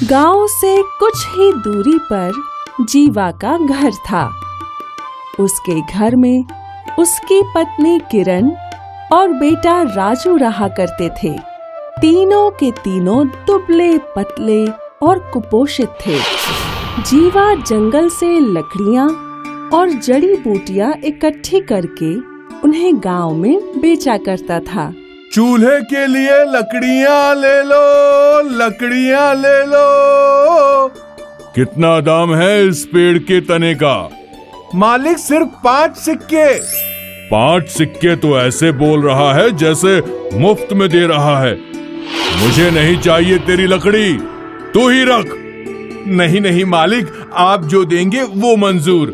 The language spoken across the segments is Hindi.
गांव से कुछ ही दूरी पर जीवा का घर था। उसके घर में उसकी पत्नी किरण और बेटा राजू रहा करते थे। तीनों के तीनों दुबले पतले और कुपोषित थे। जीवा जंगल से लकड़ियां और जड़ी बूटियां इकट्ठी करके उन्हें गांव में बेचा करता था। चूल्हे के लिए लकड़ियां ले लो, लकड़ियां ले लो। कितना दाम है इस पेड़ के तने का? मालिक सिर्फ 5 सिक्के। 5 सिक्के तो ऐसे बोल रहा है जैसे मुफ्त में दे रहा है। मुझे नहीं चाहिए तेरी लकड़ी, तू ही रख। नहीं नहीं मालिक, आप जो देंगे वो मंजूर।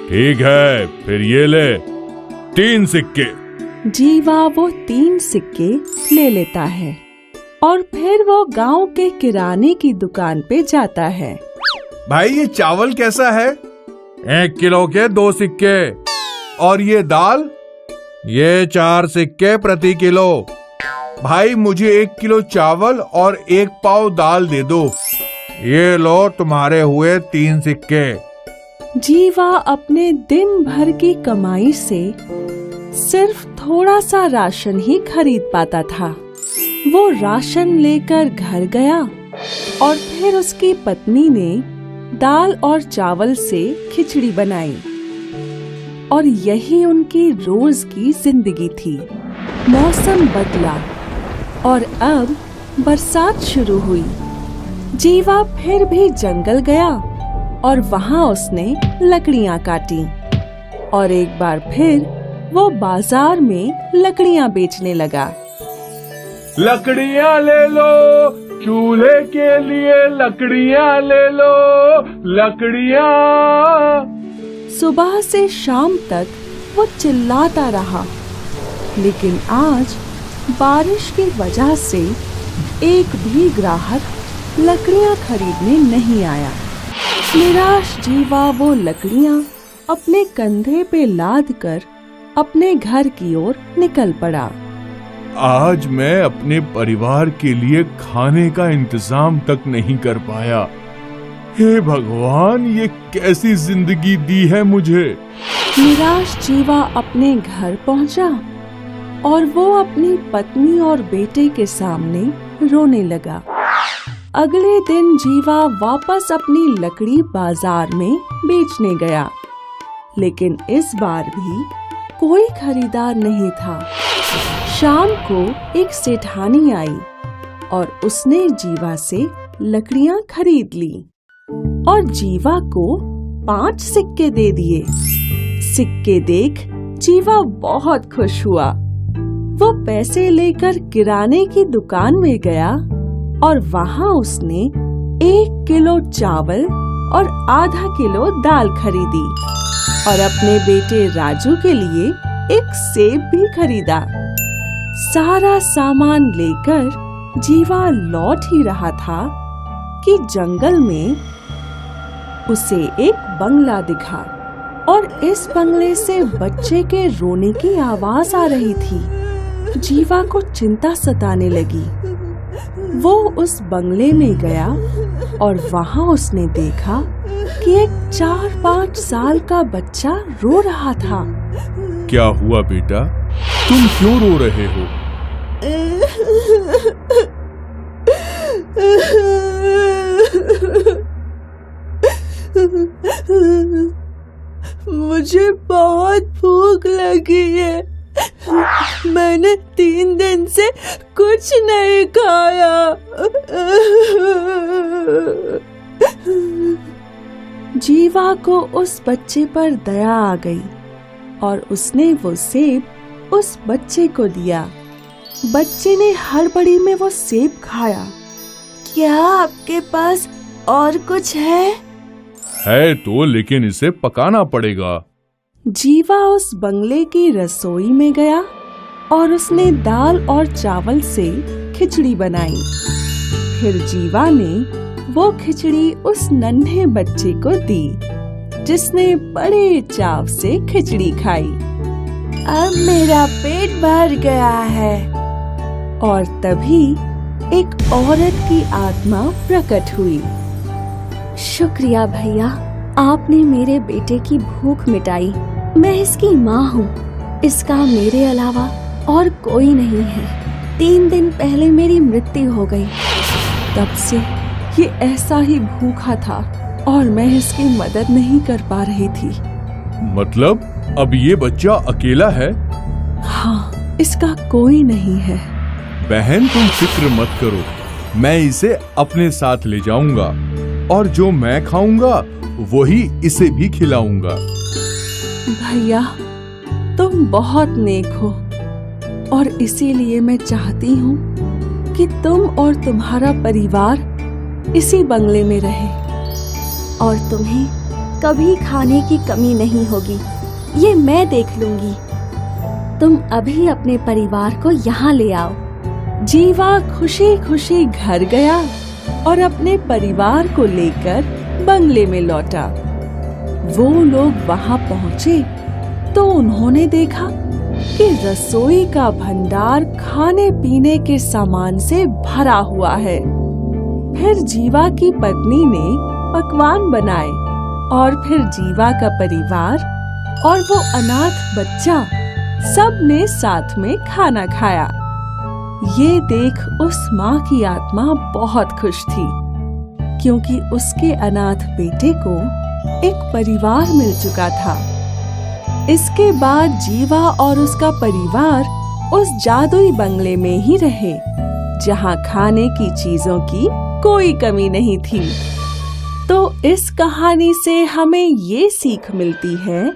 ठीक है, फिर ये ले 3 सिक्के। जीवा वो 3 सिक्के ले लेता है और फिर वो गांव के किराने की दुकान पे जाता है। भाई ये चावल कैसा है? 1 किलो के 2 सिक्के। और ये दाल? ये 4 सिक्के प्रति किलो। भाई मुझे 1 किलो चावल और 1 पाव दाल दे दो। ये लो तुम्हारे हुए 3 सिक्के। जीवा अपने दिन भर की कमाई से सिर्फ थोड़ा सा राशन ही खरीद पाता था। वो राशन लेकर घर गया और फिर उसकी पत्नी ने दाल और चावल से खिचड़ी बनाई और यही उनकी रोज की जिंदगी थी। मौसम बदला और अब बरसात शुरू हुई। जीवा फिर भी जंगल गया और वहाँ उसने लकड़ियाँ काटी और एक बार फिर वो बाजार में लकड़ियाँ बेचने लगा। लकड़ियाँ ले लो, चूल्हे के लिए लकड़ियाँ ले लो, लकड़ियाँ। सुबह से शाम तक वो चिल्लाता रहा, लेकिन आज बारिश की वजह से एक भी ग्राहक लकड़ियाँ खरीदने नहीं आया। निराश जीवा वो लकड़ियाँ अपने कंधे पे लाद कर अपने घर की ओर निकल पड़ा। आज मैं अपने परिवार के लिए खाने का इंतजाम तक नहीं कर पाया। हे भगवान, ये कैसी जिंदगी दी है मुझे। निराश जीवा अपने घर पहुंचा और वो अपनी पत्नी और बेटे के सामने रोने लगा। अगले दिन जीवा वापस अपनी लकड़ी बाजार में बेचने गया, लेकिन इस बार भी कोई खरीदार नहीं था। शाम को एक सेठानी आई और उसने जीवा से लकड़ियाँ खरीद ली और जीवा को 5 सिक्के दे दिए। सिक्के देख जीवा बहुत खुश हुआ। वो पैसे लेकर किराने की दुकान में गया और वहाँ उसने 1 किलो चावल और आधा किलो दाल खरीदी और अपने बेटे राजू के लिए एक सेब भी खरीदा। सारा सामान लेकर जीवा लौट ही रहा था कि जंगल में उसे एक बंगला दिखा और इस बंगले से बच्चे के रोने की आवाज आ रही थी। जीवा को चिंता सताने लगी। वो उस बंगले में गया और वहाँ उसने देखा कि एक 4-5 साल का बच्चा रो रहा था। क्या हुआ बेटा, तुम क्यों रो रहे हो? मुझे बहुत भूख लगी है। मैंने 3 दिन से कुछ नहीं खाया। जीवा को उस बच्चे पर दया आ गई और उसने वो सेब उस बच्चे को दिया। बच्चे ने हड़बड़ी में वो सेब खाया। क्या आपके पास और कुछ है? है तो, लेकिन इसे पकाना पड़ेगा। जीवा उस बंगले की रसोई में गया और उसने दाल और चावल से खिचड़ी बनाई। फिर जीवा ने वो खिचड़ी उस नन्हे बच्चे को दी, जिसने बड़े चाव से खिचड़ी खाई। अब मेरा पेट भर गया है। और तभी एक औरत की आत्मा प्रकट हुई। शुक्रिया भैया, आपने मेरे बेटे की भूख मिटाई। मैं इसकी माँ हूँ। इसका मेरे अलावा और कोई नहीं है। 3 दिन पहले मेरी मृत्यु हो गई। तब से ये ऐसा ही भूखा था और मैं इसकी मदद नहीं कर पा रही थी। मतलब अब ये बच्चा अकेला है? हाँ, इसका कोई नहीं है। बहन तुम फिक्र मत करो, मैं इसे अपने साथ ले जाऊंगा और जो मैं खाऊंगा वही इसे भी खिलाऊंगा। भैया, तुम बहुत नेक हो और इसीलिए मैं चाहती हूँ कि तुम और तुम्हारा परिवार इसी बंगले में रहे और तुम्हें कभी खाने की कमी नहीं होगी, ये मैं देख लूंगी। तुम अभी अपने परिवार को यहाँ ले आओ। जीवा खुशी खुशी घर गया और अपने परिवार को लेकर बंगले में लौटा। वो लोग वहां पहुंचे तो उन्होंने देखा कि रसोई का भंडार खाने पीने के सामान से भरा हुआ है। फिर जीवा की पत्नी ने पकवान बनाए और फिर जीवा का परिवार और वो अनाथ बच्चा सब ने साथ में खाना खाया। ये देख उस माँ की आत्मा बहुत खुश थी, क्योंकि उसके अनाथ बेटे को एक परिवार मिल चुका था। इसके बाद जीवा और उसका परिवार उस जादुई बंगले में ही रहे, जहाँ खाने की चीजों की कोई कमी नहीं थी। तो इस कहानी से हमें ये सीख मिलती है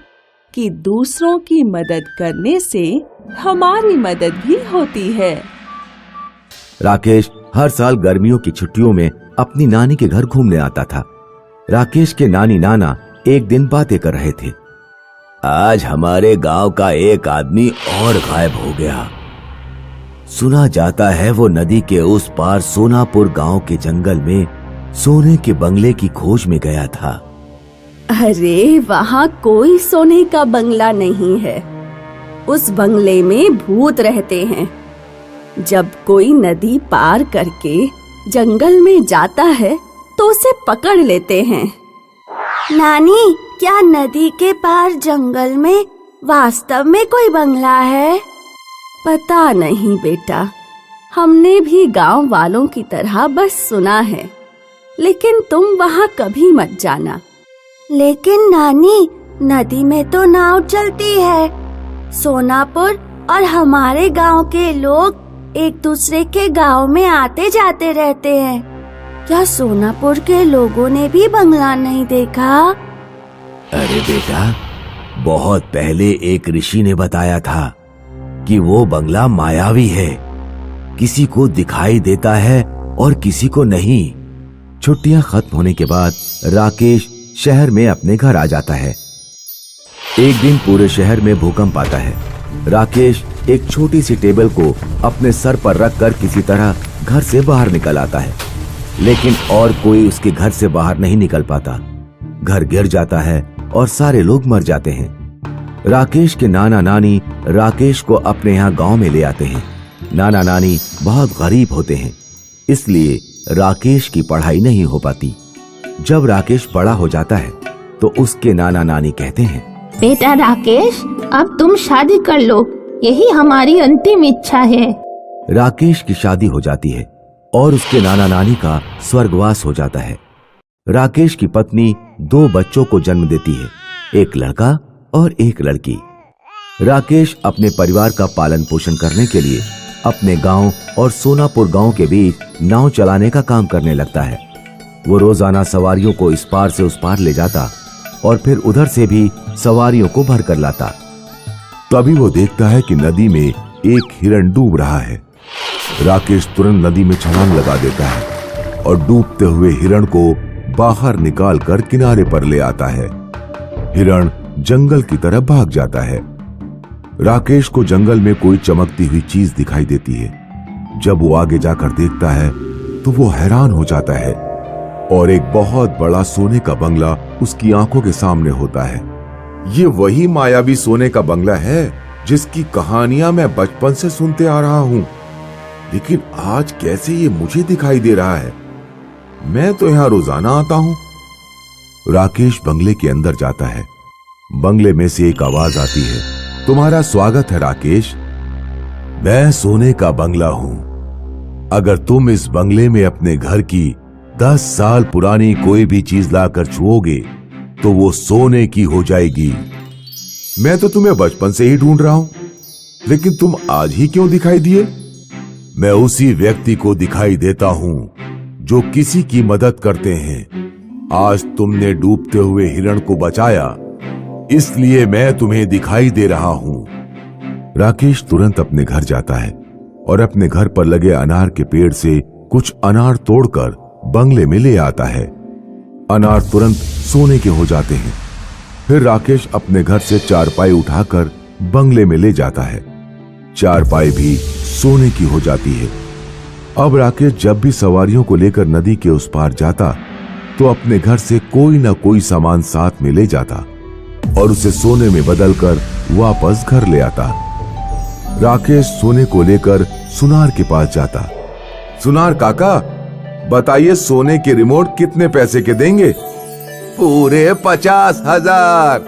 कि दूसरों की मदद करने से हमारी मदद भी होती है। राकेश हर साल गर्मियों की छुट्टियों में अपनी नानी के घर घूमने आता था। राकेश के नानी नाना एक दिन बातें कर रहे थे। आज हमारे गांव का एक आदमी और गायब हो गया। सुना जाता है वो नदी के उस पार सोनापुर गांव के जंगल में सोने के बंगले की खोज में गया था। अरे वहाँ कोई सोने का बंगला नहीं है। उस बंगले में भूत रहते हैं। जब कोई नदी पार करके जंगल में जाता है तो उसे पकड़ लेते हैं। नानी, क्या नदी के पार जंगल में वास्तव में कोई बंगला है? पता नहीं बेटा, हमने भी गांव वालों की तरह बस सुना है, लेकिन तुम वहाँ कभी मत जाना। लेकिन नानी, नदी में तो नाव चलती है। सोनापुर और हमारे गांव के लोग एक दूसरे के गांव में आते जाते रहते हैं। क्या सोनापुर के लोगों ने भी बंगला नहीं देखा? अरे बेटा, बहुत पहले एक ऋषि ने बताया था कि वो बंगला मायावी है, किसी को दिखाई देता है और किसी को नहीं। छुट्टियां खत्म होने के बाद राकेश शहर में अपने घर आ जाता है। एक दिन पूरे शहर में भूकंप आता है। राकेश एक छोटी सी टेबल को अपने सर पर रखकर किसी तरह घर से बाहर निकल आता है, लेकिन और कोई उसके घर से बाहर नहीं निकल पाता। घर गिर जाता है और सारे लोग मर जाते हैं। राकेश के नाना नानी राकेश को अपने यहाँ गांव में ले आते हैं। नाना नानी बहुत गरीब होते हैं, इसलिए राकेश की पढ़ाई नहीं हो पाती। जब राकेश बड़ा हो जाता है तो उसके नाना नानी कहते हैं, बेटा राकेश, अब तुम शादी कर लो, यही हमारी अंतिम इच्छा है। राकेश की शादी हो जाती है और उसके नाना नानी का स्वर्गवास हो जाता है। राकेश की पत्नी 2 बच्चों को जन्म देती है, एक लड़का और एक लड़की। राकेश अपने परिवार का पालन पोषण करने के लिए अपने गांव और सोनापुर गांव के बीच नाव चलाने का काम करने लगता है। वो रोजाना सवारियों को इस पार से उस पार ले जाता और फिर उधर से भी सवारियों को भर कर लाता। तभी वो देखता है कि नदी में एक हिरण डूब रहा है। राकेश तुरंत नदी में छलांग लगा देता है और डूबते हुए हिरण को बाहर निकालकर किनारे पर ले आता है। हिरण जंगल की तरफ भाग जाता है। राकेश को जंगल में कोई चमकती हुई चीज दिखाई देती है। जब वो आगे जाकर देखता है तो वो हैरान हो जाता है और एक बहुत बड़ा सोने का बंगला उसकी आंखों के सामने होता है। ये वही मायावी सोने का बंगला है जिसकी कहानियां मैं बचपन से सुनते आ रहा हूँ। लेकिन आज कैसे ये मुझे दिखाई दे रहा है? मैं तो यहाँ रोजाना आता हूँ। राकेश बंगले के अंदर जाता है। बंगले में से एक आवाज आती है, तुम्हारा स्वागत है राकेश। मैं सोने का बंगला हूं। अगर तुम इस बंगले में अपने घर की 10 साल पुरानी कोई भी चीज लाकर छुओगे तो वो सोने की हो जाएगी। मैं तो तुम्हें बचपन से ही ढूंढ रहा हूं, लेकिन तुम आज ही क्यों दिखाई दिए? मैं उसी व्यक्ति को दिखाई देता हूं जो किसी की मदद करते हैं। आज तुमने डूबते हुए हिरण को बचाया, इसलिए मैं तुम्हें दिखाई दे रहा हूं। राकेश तुरंत अपने घर जाता है और अपने घर पर लगे अनार के पेड़ से कुछ अनार तोड़कर बंगले में ले आता है। अनार तुरंत सोने के हो जाते हैं। फिर राकेश अपने घर से चारपाई उठाकर बंगले में ले जाता है। चारपाई भी सोने की हो जाती है। अब राकेश जब भी सवारियों को लेकर नदी के उस पार जाता तो अपने घर से कोई ना कोई सामान साथ में ले जाता और उसे सोने में बदलकर वापस घर ले आता। राकेश सोने को लेकर सुनार के पास जाता। सुनार काका, बताइए सोने के रिमोट कितने पैसे के देंगे? पूरे 50,000।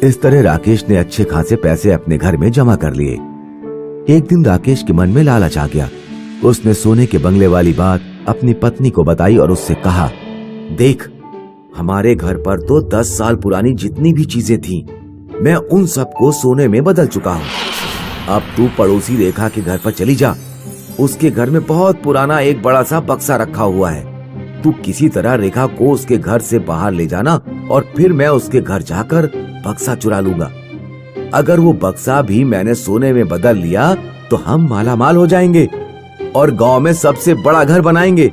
इस तरह राकेश ने अच्छे खासे पैसे अपने घर में जमा कर लिए। एक दिन राकेश के मन में लालच आ गया। उसने सोने के बंगले वाली बात अपनी पत्नी को बताई और उससे कहा, देख, हमारे घर पर तो 10 साल पुरानी जितनी भी चीजें थीं, मैं उन सबको सोने में बदल चुका हूँ। अब तू पड़ोसी रेखा के घर पर चली जा। उसके घर में बहुत पुराना एक बड़ा सा बक्सा रखा हुआ है। तू किसी तरह रेखा को उसके घर से बाहर ले जाना और फिर मैं उसके घर जाकर बक्सा चुरा लूंगा। अगर वो बक्सा भी मैंने सोने में बदल लिया तो हम मालामाल हो जाएंगे और गांव में सबसे बड़ा घर बनाएंगे।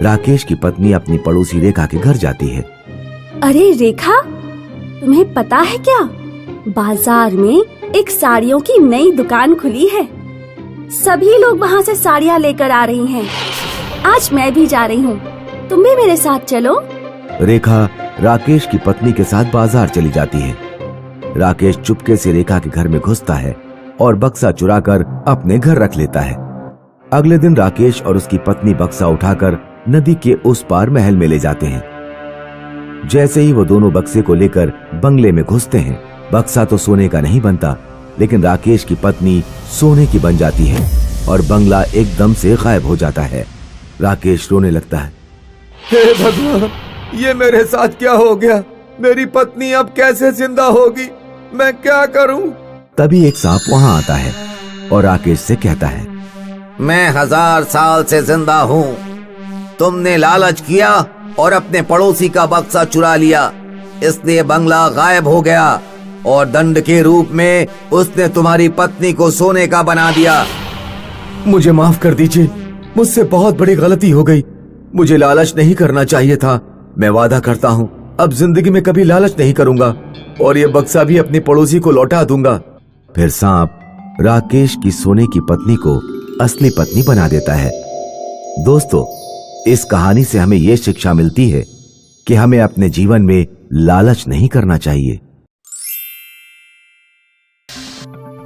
राकेश की पत्नी अपनी पड़ोसी रेखा के घर जाती है। अरे रेखा, तुम्हें पता है क्या, बाजार में एक साड़ियों की नई दुकान खुली है। सभी लोग वहाँ से साड़ियाँ लेकर आ रही हैं। आज मैं भी जा रही हूँ, तुम भी मेरे साथ चलो। रेखा राकेश की पत्नी के साथ बाजार चली जाती है। राकेश चुपके से रेखा के घर में घुसता है और बक्सा चुराकर अपने घर रख लेता है। अगले दिन राकेश और उसकी पत्नी बक्सा उठाकर नदी के उस पार महल में ले जाते हैं। जैसे ही वो दोनों बक्से को लेकर बंगले में घुसते हैं, बक्सा तो सोने का नहीं बनता, लेकिन राकेश की पत्नी सोने की बन जाती है और बंगला एकदम से गायब हो जाता है। राकेश रोने लगता है। हे भगवान, ये मेरे साथ क्या हो गया? मेरी पत्नी अब कैसे जिंदा होगी? मैं क्या करूं? तभी एक सांप वहां आता है और राकेश से कहता है, मैं 1000 साल से जिंदा हूँ। तुमने लालच किया और अपने पड़ोसी का बक्सा चुरा लिया, इसलिए बंगला गायब हो गया और दंड के रूप में उसने तुम्हारी पत्नी को सोने का बना दिया। मुझे माफ कर दीजिए, मुझसे बहुत बड़ी गलती हो गई। मुझे लालच नहीं करना चाहिए था। मैं वादा करता हूँ अब जिंदगी में कभी लालच नहीं करूंगा और ये बक्सा भी अपनी पड़ोसी को लौटा दूंगा। फिर सांप राकेश की सोने की पत्नी को असली पत्नी बना देता है। दोस्तों, इस कहानी से हमें यह शिक्षा मिलती है कि हमें अपने जीवन में लालच नहीं करना चाहिए।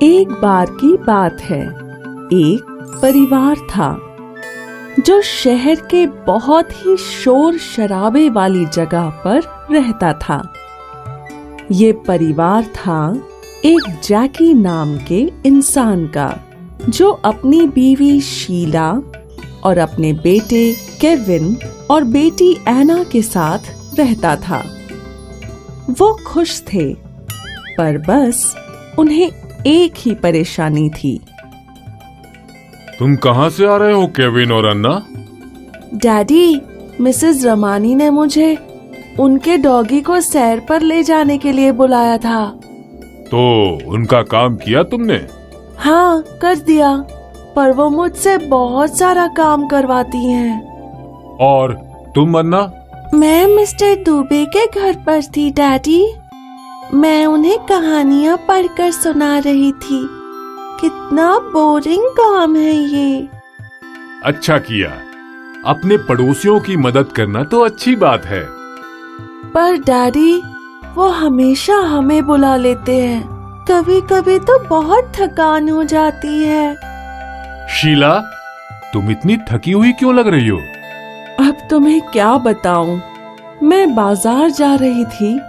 एक बार की बात है, एक परिवार था जो शहर के बहुत ही शोर शराबे वाली जगह पर रहता था। ये परिवार था एक जैकी नाम के इंसान का, जो अपनी बीवी शीला और अपने बेटे केविन और बेटी एना के साथ रहता था। वो खुश थे, पर बस उन्हें एक ही परेशानी थी। तुम कहाँ से आ रहे हो केविन और अन्ना? डैडी, मिसेस रमानी ने मुझे उनके डॉगी को सैर पर ले जाने के लिए बुलाया था। तो उनका काम किया तुमने? हाँ, कर दिया, पर वो मुझसे बहुत सारा काम करवाती हैं। और तुम अन्ना? मैं मिस्टर दुबे के घर पर थी डैडी। मैं उन्हें कहानियाँ पढ़कर सुना रही थी। कितना बोरिंग काम है ये। अच्छा किया, अपने पड़ोसियों की मदद करना तो अच्छी बात है। पर डैडी, वो हमेशा हमें बुला लेते हैं। कभी कभी तो बहुत थकान हो जाती है। शीला, तुम इतनी थकी हुई क्यों लग रही हो? अब तुम्हें क्या बताऊं, मैं बाजार जा रही थी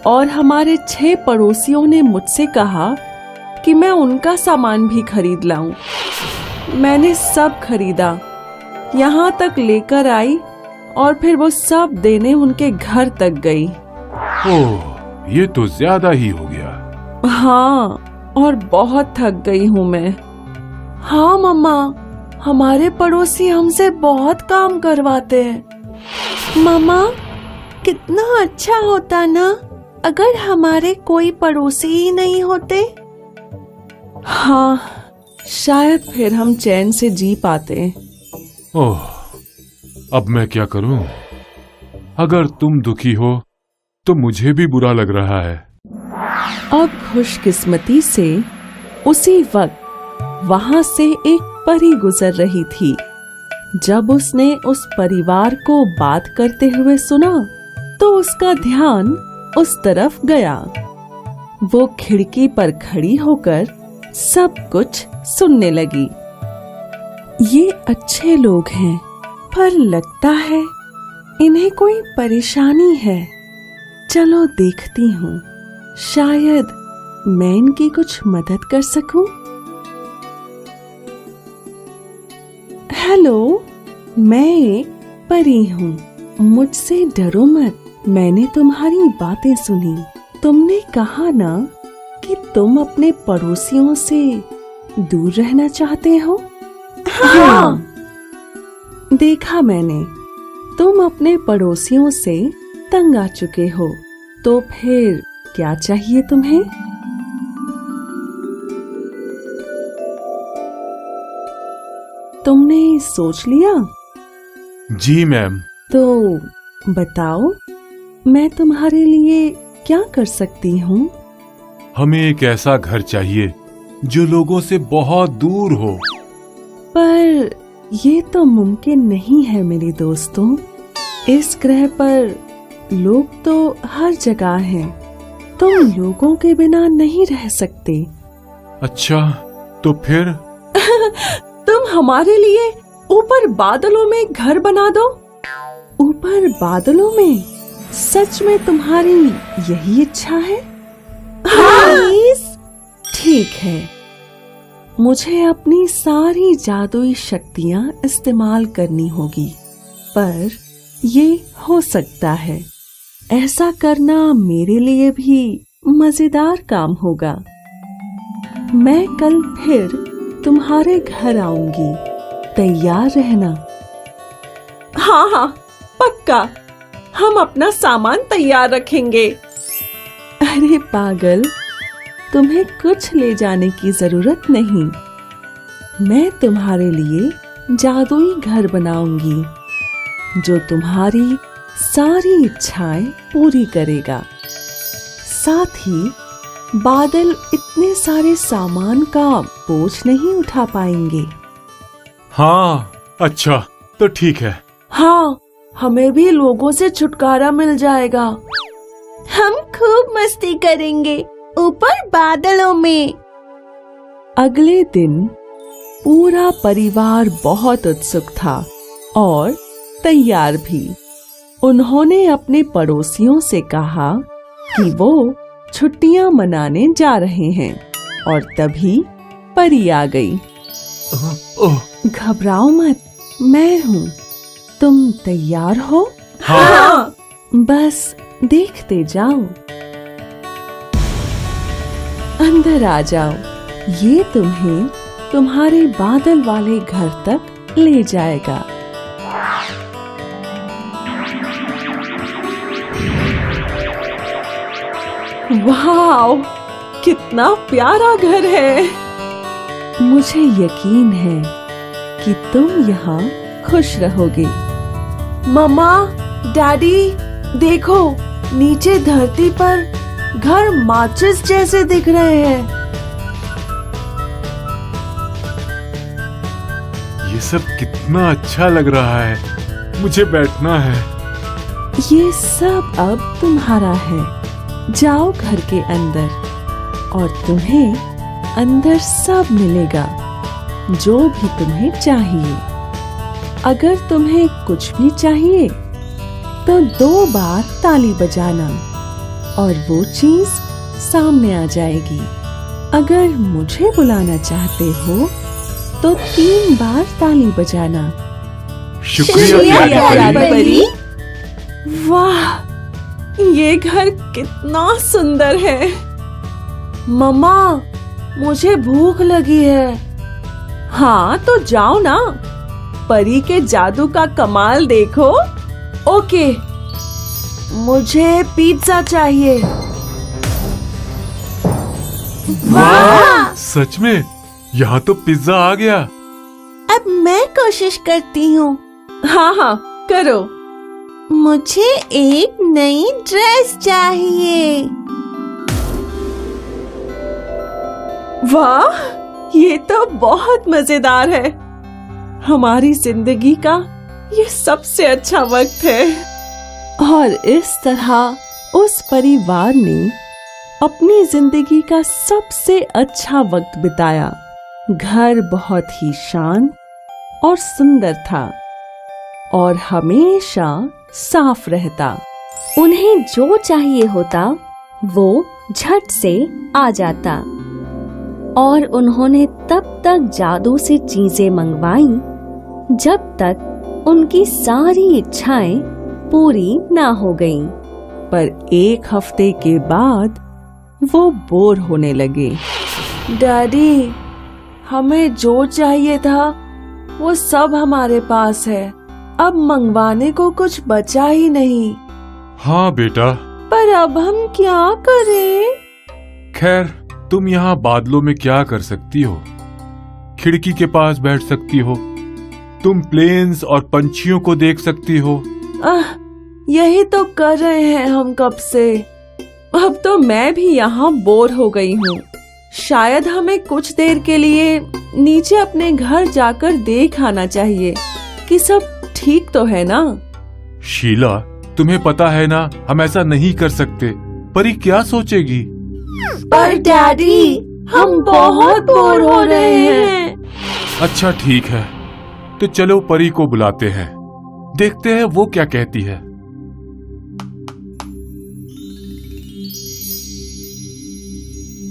और हमारे 6 पड़ोसियों ने मुझसे कहा कि मैं उनका सामान भी खरीद लाऊं। मैंने सब खरीदा, यहाँ तक लेकर आई और फिर वो सब देने उनके घर तक गई। ओह, ये तो ज्यादा ही हो गया। हाँ, और बहुत थक गई हूँ मैं। हाँ मम्मा, हमारे पड़ोसी हमसे बहुत काम करवाते हैं। मम्मा, कितना अच्छा होता ना अगर हमारे कोई पड़ोसी ही नहीं होते। हाँ, शायद फिर हम चैन से जी पाते। ओह, अब मैं क्या करूं? अगर तुम दुखी हो तो मुझे भी बुरा लग रहा है। अब खुशकिस्मती से उसी वक्त वहां से एक परी गुजर रही थी। जब उसने उस परिवार को बात करते हुए सुना तो उसका ध्यान उस तरफ गया। वो खिड़की पर खड़ी होकर सब कुछ सुनने लगी। ये अच्छे लोग हैं, पर लगता है इन्हें कोई परेशानी है। चलो देखती हूँ, शायद मैं इनकी कुछ मदद कर सकूं। हेलो, मैं एक परी हूँ, मुझसे डरो मत। मैंने तुम्हारी बातें सुनी। तुमने कहा ना कि तुम अपने पड़ोसियों से दूर रहना चाहते हो। हाँ। देखा मैंने, तुम अपने पड़ोसियों से तंग आ चुके हो, तो फिर क्या चाहिए तुम्हें? तुमने सोच लिया? जी मैम। तो बताओ, मैं तुम्हारे लिए क्या कर सकती हूँ? हमें एक ऐसा घर चाहिए जो लोगों से बहुत दूर हो। पर ये तो मुमकिन नहीं है मेरे दोस्तों। इस ग्रह पर लोग तो हर जगह हैं। तुम लोगों के बिना नहीं रह सकते। अच्छा, तो फिर? तुम हमारे लिए ऊपर बादलों में घर बना दो। ऊपर बादलों में? सच में तुम्हारी यही इच्छा है? प्लीज। ठीक है, मुझे अपनी सारी जादुई शक्तियां इस्तेमाल करनी होगी, पर ये हो सकता है। ऐसा करना मेरे लिए भी मजेदार काम होगा। मैं कल फिर तुम्हारे घर आऊंगी, तैयार रहना। हाँ हाँ, पक्का। हम अपना सामान तैयार रखेंगे। अरे पागल, तुम्हें कुछ ले जाने की जरूरत नहीं। मैं तुम्हारे लिए जादुई घर बनाऊंगी जो तुम्हारी सारी इच्छाएं पूरी करेगा। साथ ही बादल इतने सारे सामान का बोझ नहीं उठा पाएंगे। हाँ, अच्छा, तो ठीक है। हाँ, हमें भी लोगों से छुटकारा मिल जाएगा। हम खूब मस्ती करेंगे ऊपर बादलों में। अगले दिन पूरा परिवार बहुत उत्सुक था और तैयार भी। उन्होंने अपने पड़ोसियों से कहा कि वो छुट्टियां मनाने जा रहे हैं, और तभी परी आ गई। घबराओ मत, मैं हूँ। तुम तैयार हो? हाँ। बस देखते जाओ। अंदर आ जाओ, ये तुम्हें तुम्हारे बादल वाले घर तक ले जाएगा। वाओ, कितना प्यारा घर है। मुझे यकीन है कि तुम यहाँ खुश रहोगे। मम्मा, डैडी, देखो, नीचे धरती पर घर माचिस जैसे दिख रहे हैं। ये सब कितना अच्छा लग रहा है। मुझे बैठना है। ये सब अब तुम्हारा है। जाओ घर के अंदर और तुम्हें अंदर सब मिलेगा। जो भी तुम्हें चाहिए। अगर तुम्हें कुछ भी चाहिए तो 2 बार ताली बजाना और वो चीज सामने आ जाएगी। अगर मुझे बुलाना चाहते हो तो 3 बार ताली बजाना। शुक्रिया प्यारी परी। वाह, ये घर कितना सुंदर है। मम्मा, मुझे भूख लगी है। हाँ तो जाओ ना, परी के जादू का कमाल देखो। ओके, मुझे पिज्जा चाहिए। वाह, सच में यहाँ तो पिज्जा आ गया। अब मैं कोशिश करती हूँ। हाँ हाँ करो। मुझे एक नई ड्रेस चाहिए। वाह, ये तो बहुत मजेदार है। हमारी जिंदगी का ये सबसे अच्छा वक्त है। और इस तरह उस परिवार ने अपनी जिंदगी का सबसे अच्छा वक्त बिताया। घर बहुत ही शांत और सुंदर था और हमेशा साफ रहता। उन्हें जो चाहिए होता वो झट से आ जाता और उन्होंने तब तक जादू से चीजें मंगवाई जब तक उनकी सारी इच्छाएं पूरी ना हो गईं। पर 1 हफ्ते के बाद वो बोर होने लगे। डैडी, हमें जो चाहिए था वो सब हमारे पास है। अब मंगवाने को कुछ बचा ही नहीं। हाँ बेटा, पर अब हम क्या करें? खैर तुम यहाँ बादलों में क्या कर सकती हो? खिड़की के पास बैठ सकती हो। तुम प्लेन्स और पंछियों को देख सकती हो। यही तो कर रहे हैं हम कब से। अब तो मैं भी यहाँ बोर हो गई हूँ। शायद हमें कुछ देर के लिए नीचे अपने घर जाकर देख आना चाहिए कि सब ठीक तो है ना। शीला, तुम्हें पता है ना, हम ऐसा नहीं कर सकते। परी क्या सोचेगी? पर डैडी, हम बहुत बोर हो रहे हैं। अच्छा ठीक है, तो चलो परी को बुलाते हैं। देखते हैं वो क्या कहती है।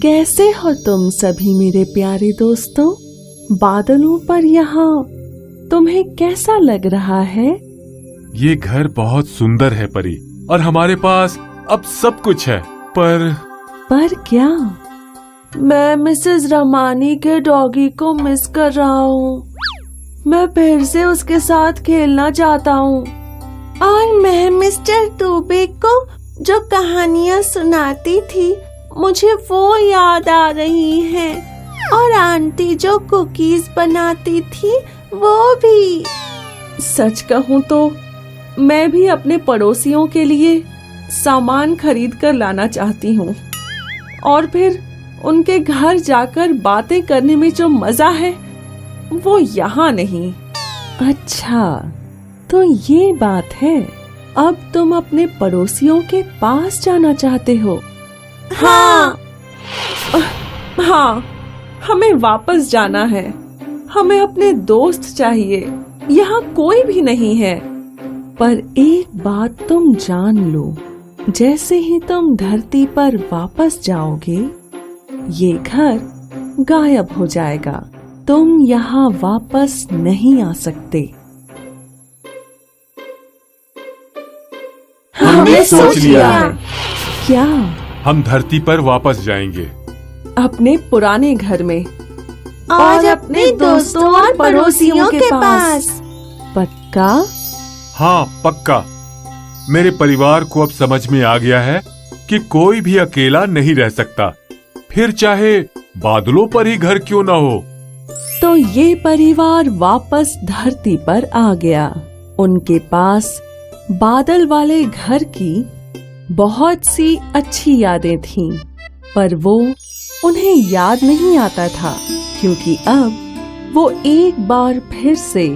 कैसे हो तुम सभी मेरे प्यारे दोस्तों? बादलों पर यहाँ तुम्हें कैसा लग रहा है? ये घर बहुत सुंदर है परी, और हमारे पास अब सब कुछ है। पर क्या? मैं मिसेस रमानी के डॉगी को मिस कर रहा हूँ। मैं फिर से उसके साथ खेलना चाहता हूँ। और मैं मिस्टर दुबे को जो कहानियाँ सुनाती थी, मुझे वो याद आ रही हैं। और आंटी जो कुकीज बनाती थी वो भी। सच कहूँ तो मैं भी अपने पड़ोसियों के लिए सामान खरीद कर लाना चाहती हूँ और फिर उनके घर जाकर बातें करने में जो मजा है वो यहाँ नहीं। अच्छा, तो ये बात है। अब तुम अपने पड़ोसियों के पास जाना चाहते हो? हाँ। हाँ, हमें वापस जाना है। हमें अपने दोस्त चाहिए। यहाँ कोई भी नहीं है। पर एक बात तुम जान लो, जैसे ही तुम धरती पर वापस जाओगे, ये घर गायब हो जाएगा। तुम यहाँ वापस नहीं आ सकते। हमने सोच लिया है। क्या? हम धरती पर वापस जाएंगे, अपने पुराने घर में और अपने दोस्तों और पड़ोसियों के पास। पक्का? हाँ पक्का। मेरे परिवार को अब समझ में आ गया है कि कोई भी अकेला नहीं रह सकता, फिर चाहे बादलों पर ही घर क्यों ना हो। तो ये परिवार वापस धरती पर आ गया। उनके पास बादल वाले घर की बहुत सी अच्छी यादें थीं, पर वो उन्हें याद नहीं आता था क्योंकि अब वो एक बार फिर से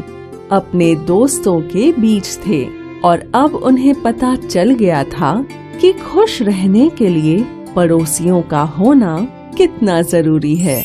अपने दोस्तों के बीच थे और अब उन्हें पता चल गया था कि खुश रहने के लिए पड़ोसियों का होना कितना जरूरी है।